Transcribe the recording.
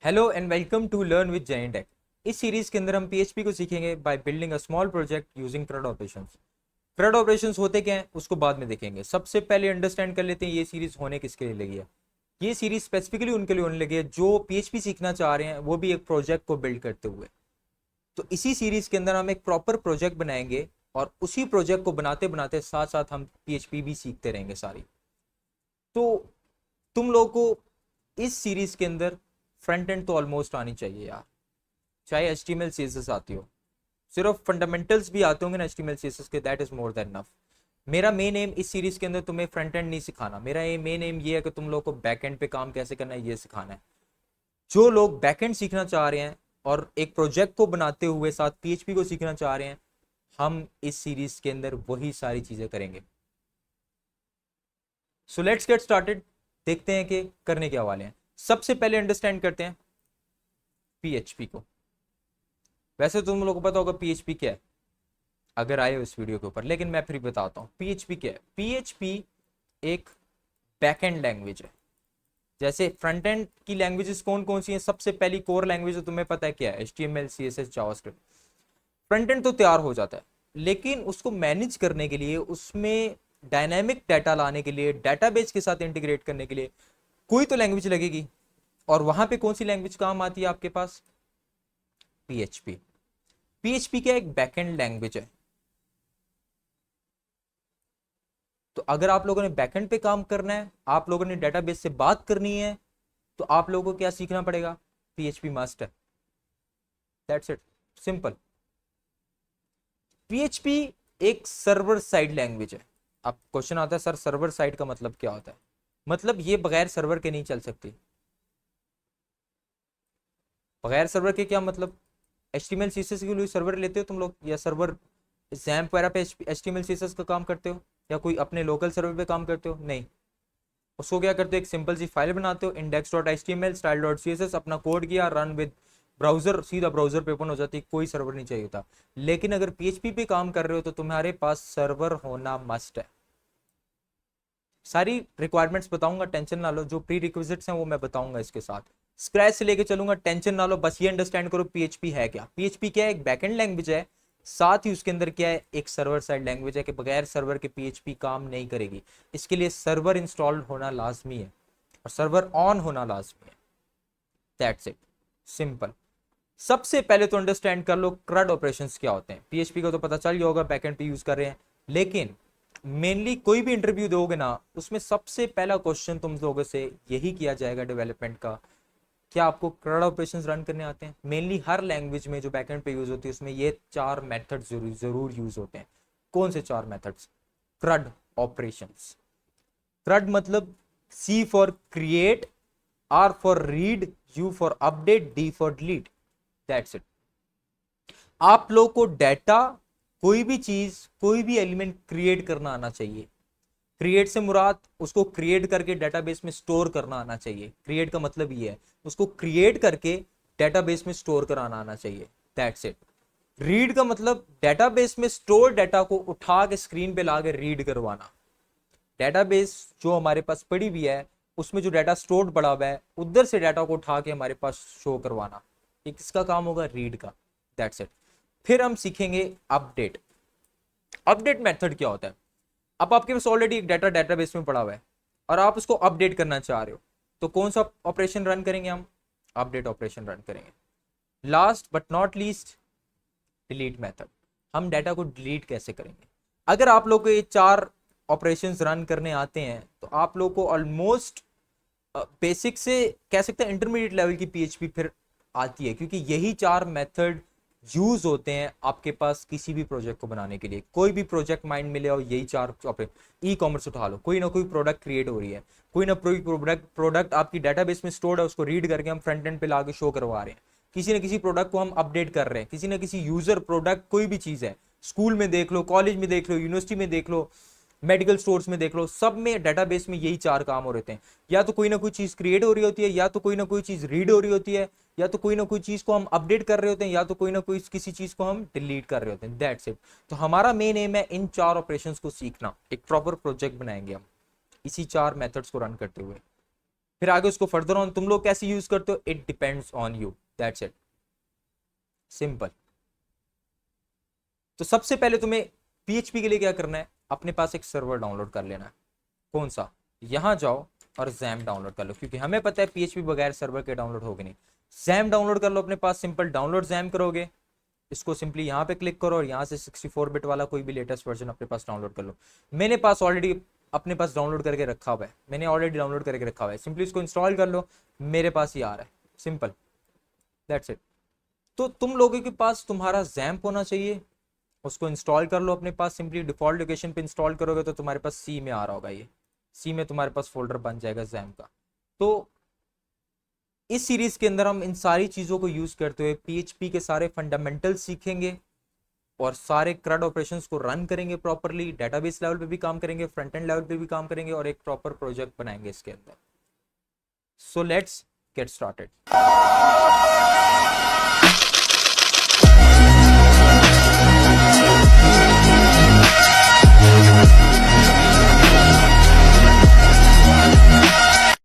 Hello and welcome to learn with Jain tech. इस सीरीज के अंदर हम पीएचपी को सीखेंगे by building a small project using CRUD operations. CRUD operations होते क्या हैं उसको बाद में देखेंगे। सबसे पहले अंडरस्टैंड कर लेते हैं ये सीरीज होने किसके लिए लगी है। ये सीरीज स्पेसिफिकली उनके लिए होने लगी है जो पीएचपी सीखना चाह रहे हैं, वो भी एक प्रोजेक्ट को बिल्ड करते हुए। तो इसी सीरीज के अंदर हम एक प्रॉपर प्रोजेक्ट बनाएंगे और उसी प्रोजेक्ट को बनाते बनाते साथ साथ हम पीएचपी भी सीखते रहेंगे सारी। तो तुम लोगों को इस सीरीज के अंदर फ्रंट एंड तो ऑलमोस्ट आनी चाहिए यार, चाहे HTML CSS आती हो। सिर्फ फंडामेंटल्स भी आते होंगे ना HTML CSS के, that is more than enough. मेरा मेन एम इस सीरीज के अंदर तुम्हें फ्रंट एंड नहीं सिखाना, मेरा मेन एम ये है कि तुम लोग को बैक एंड पे काम कैसे करना है ये सिखाना है। जो लोग बैक एंड सीखना चाह रहे हैं और एक प्रोजेक्ट को बनाते हुए साथ पीएचपी को सीखना चाह रहे हैं, हम इस सीरीज के अंदर वही सारी चीजें करेंगे। So let's get started. देखते हैं कि करने क्या वाले हैं। सबसे पहले अंडरस्टैंड करते हैं पीएचपी को। वैसे तुम लोगों को पता होगा पीएचपी क्या है अगर आए हो इस वीडियो के ऊपर, लेकिन मैं फिर बताता हूँ पीएचपी क्या है। पीएचपी एक बैकएंड लैंग्वेज है। जैसे फ्रंट एंड की लैंग्वेजेस कौन कौन सी हैं, सबसे पहली कोर लैंग्वेज तो तुम्हें पता है क्या है, HTML CSS JavaScript. Front end तो तैयार हो जाता है, लेकिन उसको मैनेज करने के लिए, उसमें डायनामिक डाटा लाने के लिए, डाटाबेस के साथ इंटीग्रेट करने के लिए कोई तो लैंग्वेज लगेगी। और वहां पे कौन सी लैंग्वेज काम आती है आपके पास? पीएचपी। पीएचपी क्या एक बैकएंड लैंग्वेज है। तो अगर आप लोगों ने बैकएंड पे काम करना है, आप लोगों ने डेटाबेस से बात करनी है, तो आप लोगों को क्या सीखना पड़ेगा? पीएचपी मस्ट है। That's it, simple. पीएचपी एक सर्वर साइड लैंग्वेज है। अब क्वेश्चन आता है सर सर्वर साइड का मतलब क्या होता है? मतलब ये बगैर सर्वर के नहीं चल सकती। बगैर सर्वर के क्या मतलब? HTML CSS के लिए सर्वर लेते हो तुम लोग, या सर्वर XAMPP वगैरह पे HTML CSS का काम करते हो, या कोई अपने लोकल सर्वर पे काम करते हो? नहीं। उसको क्या करते हो, एक सिंपल सी फाइल बनाते हो, index.html style.css, अपना कोड किया, रन विद ब्राउजर, सीधा ब्राउजर पे ओपन हो जाती है, कोई सर्वर नहीं चाहिए होता। लेकिन अगर पीएचपी पे काम कर रहे हो तो तुम्हारे पास सर्वर होना मस्ट है। सारी रिक्वायरमेंट्स बताऊंगा, टेंशन ना लो। जो प्री रिक्विजिट्स हैं वो मैं बताऊंगा इसके साथ, स्क्रैच से लेके चलूंगा, टेंशन ना लो। बस ये अंडरस्टैंड करो पीएचपी है क्या। पीएचपी क्या है? एक बैकएंड लैंग्वेज है, साथ ही उसके अंदर क्या है, एक सर्वर साइड लैंग्वेज है कि बगैर सर्वर के पीएचपी काम नहीं करेगी। इसके लिए सर्वर इंस्टॉल्ड होना लाजमी है और सर्वर ऑन होना लाजमी है। That's it, simple. सबसे पहले तो अंडरस्टैंड कर लो CRUD ऑपरेशंस क्या होते हैं। पीएचपी का तो पता चल गया होगा, बैकएंड पे यूज कर रहे हैं। लेकिन मेनली कोई भी इंटरव्यू दोगे ना, उसमें सबसे पहला क्वेश्चन तुम लोगों से यही किया जाएगा डेवलपमेंट का, क्या आपको CRUD ऑपरेशंस रन करने आते हैं? मेनली हर लैंग्वेज में जो बैकएंड पे यूज होती है उसमें ये चार मेथड जरूर जरूर यूज होते हैं। कौन से चार मेथड्स? CRUD operations. CRUD मतलब C for create, R for read, U for update, D for delete. That's it. आप लोग को डाटा, कोई भी चीज, कोई भी एलिमेंट क्रिएट करना आना चाहिए। क्रिएट से मुराद उसको क्रिएट करके डेटाबेस में स्टोर करना आना चाहिए। क्रिएट का मतलब ये है उसको क्रिएट करके डेटाबेस में स्टोर कराना आना चाहिए। That's it. रीड का मतलब डेटाबेस में स्टोर डाटा को उठा के स्क्रीन पे ला के रीड करवाना। डेटाबेस जो हमारे पास पड़ी हुई है उसमें जो डाटा स्टोर्ड पड़ा हुआ है, उधर से डाटा को उठा के हमारे पास शो करवाना, ये किसका काम होगा? रीड का। That's it. फिर हम सीखेंगे अपडेट। अपडेट मेथड क्या होता है? अब आपके पास ऑलरेडी एक डाटा डेटाबेस में पड़ा हुआ है और आप उसको अपडेट करना चाह रहे हो, तो कौन सा ऑपरेशन रन करेंगे हम? अपडेट ऑपरेशन रन करेंगे। Last but not least, delete method. हम डाटा को डिलीट कैसे करेंगे? अगर आप लोग को ये चार ऑपरेशंस रन करने आते हैं तो आप लोग को ऑलमोस्ट बेसिक से कह सकते हैं इंटरमीडिएट लेवल की पीएचपी फिर आती है, क्योंकि यही चार मेथड यूज होते हैं आपके पास किसी भी प्रोजेक्ट को बनाने के लिए। कोई भी प्रोजेक्ट माइंड में ले आओ, यही चार ई कॉमर्स उठा लो, कोई ना कोई प्रोडक्ट क्रिएट हो रही है, कोई ना कोई प्रोडक्ट आपकी डाटाबेस में स्टोर्ड है, उसको रीड करके हम फ्रंट एंड पे लाके शो करवा रहे हैं। किसी ना किसी प्रोडक्ट को हम अपडेट कर रहे हैं, किसी ना किसी यूजर प्रोडक्ट, कोई भी चीज है, स्कूल में देख लो, कॉलेज में देख लो, यूनिवर्सिटी में देख लो, मेडिकल स्टोर्स में देख लो, सब में डेटाबेस में यही चार काम हो रहे हैं। या तो कोई ना कोई चीज क्रिएट हो रही होती है, या तो कोई ना कोई चीज रीड हो रही होती है, या तो कोई ना कोई चीज को हम अपडेट कर रहे होते हैं, या तो कोई ना कोई किसी चीज को हम डिलीट कर रहे होते हैं। That's it. तो हमारा मेन एम है इन चार ऑपरेशंस को सीखना। एक प्रॉपर प्रोजेक्ट बनाएंगे हम इसी चार मेथड्स को रन करते हुए। फिर आगे उसको फर्दर ऑन तुम लोग कैसे यूज करते हो, it depends on you, that's it, simple. तो सबसे पहले तुम्हें पीएचपी के लिए क्या करना है, अपने पास एक सर्वर डाउनलोड कर लेना है। कौन सा, यहां जाओ और जैम डाउनलोड कर लो, क्योंकि हमें पता है पीएचपी बगैर सर्वर के डाउनलोड होगी नहीं। जैम डाउनलोड कर लो अपने पास, सिंपल डाउनलोड जैम करोगे, इसको सिंपली यहाँ पे क्लिक करो और यहाँ से 64 बिट वाला कोई भी लेटेस्ट वर्जन अपने पास डाउनलोड कर लो। मैंने पास ऑलरेडी अपने पास डाउनलोड करके रखा हुआ है, मैंने ऑलरेडी डाउनलोड करके रखा हुआ है, सिंपली इसको इंस्टॉल कर लो, मेरे पास ही आ रहा है, सिंपल, दैट्स इट। तो तुम लोगों के पास तुम्हारा जैम्प होना चाहिए, उसको इंस्टॉल कर लो अपने पास, सिंपली डिफॉल्ट लोकेशन पे इंस्टॉल करोगे तो तुम्हारे पास सी में आ रहा होगा, ये सी में तुम्हारे पास फोल्डर बन जाएगा जैम का। तो इस सीरीज के अंदर हम इन सारी चीजों को यूज करते हुए पीएचपी के सारे फंडामेंटल्स सीखेंगे और सारे क्रड ऑपरेशंस को रन करेंगे प्रॉपरली, डेटाबेस लेवल पे भी काम करेंगे, फ्रंट एंड लेवल पे भी काम करेंगे और एक प्रॉपर प्रोजेक्ट बनाएंगे इसके अंदर। So let's get started.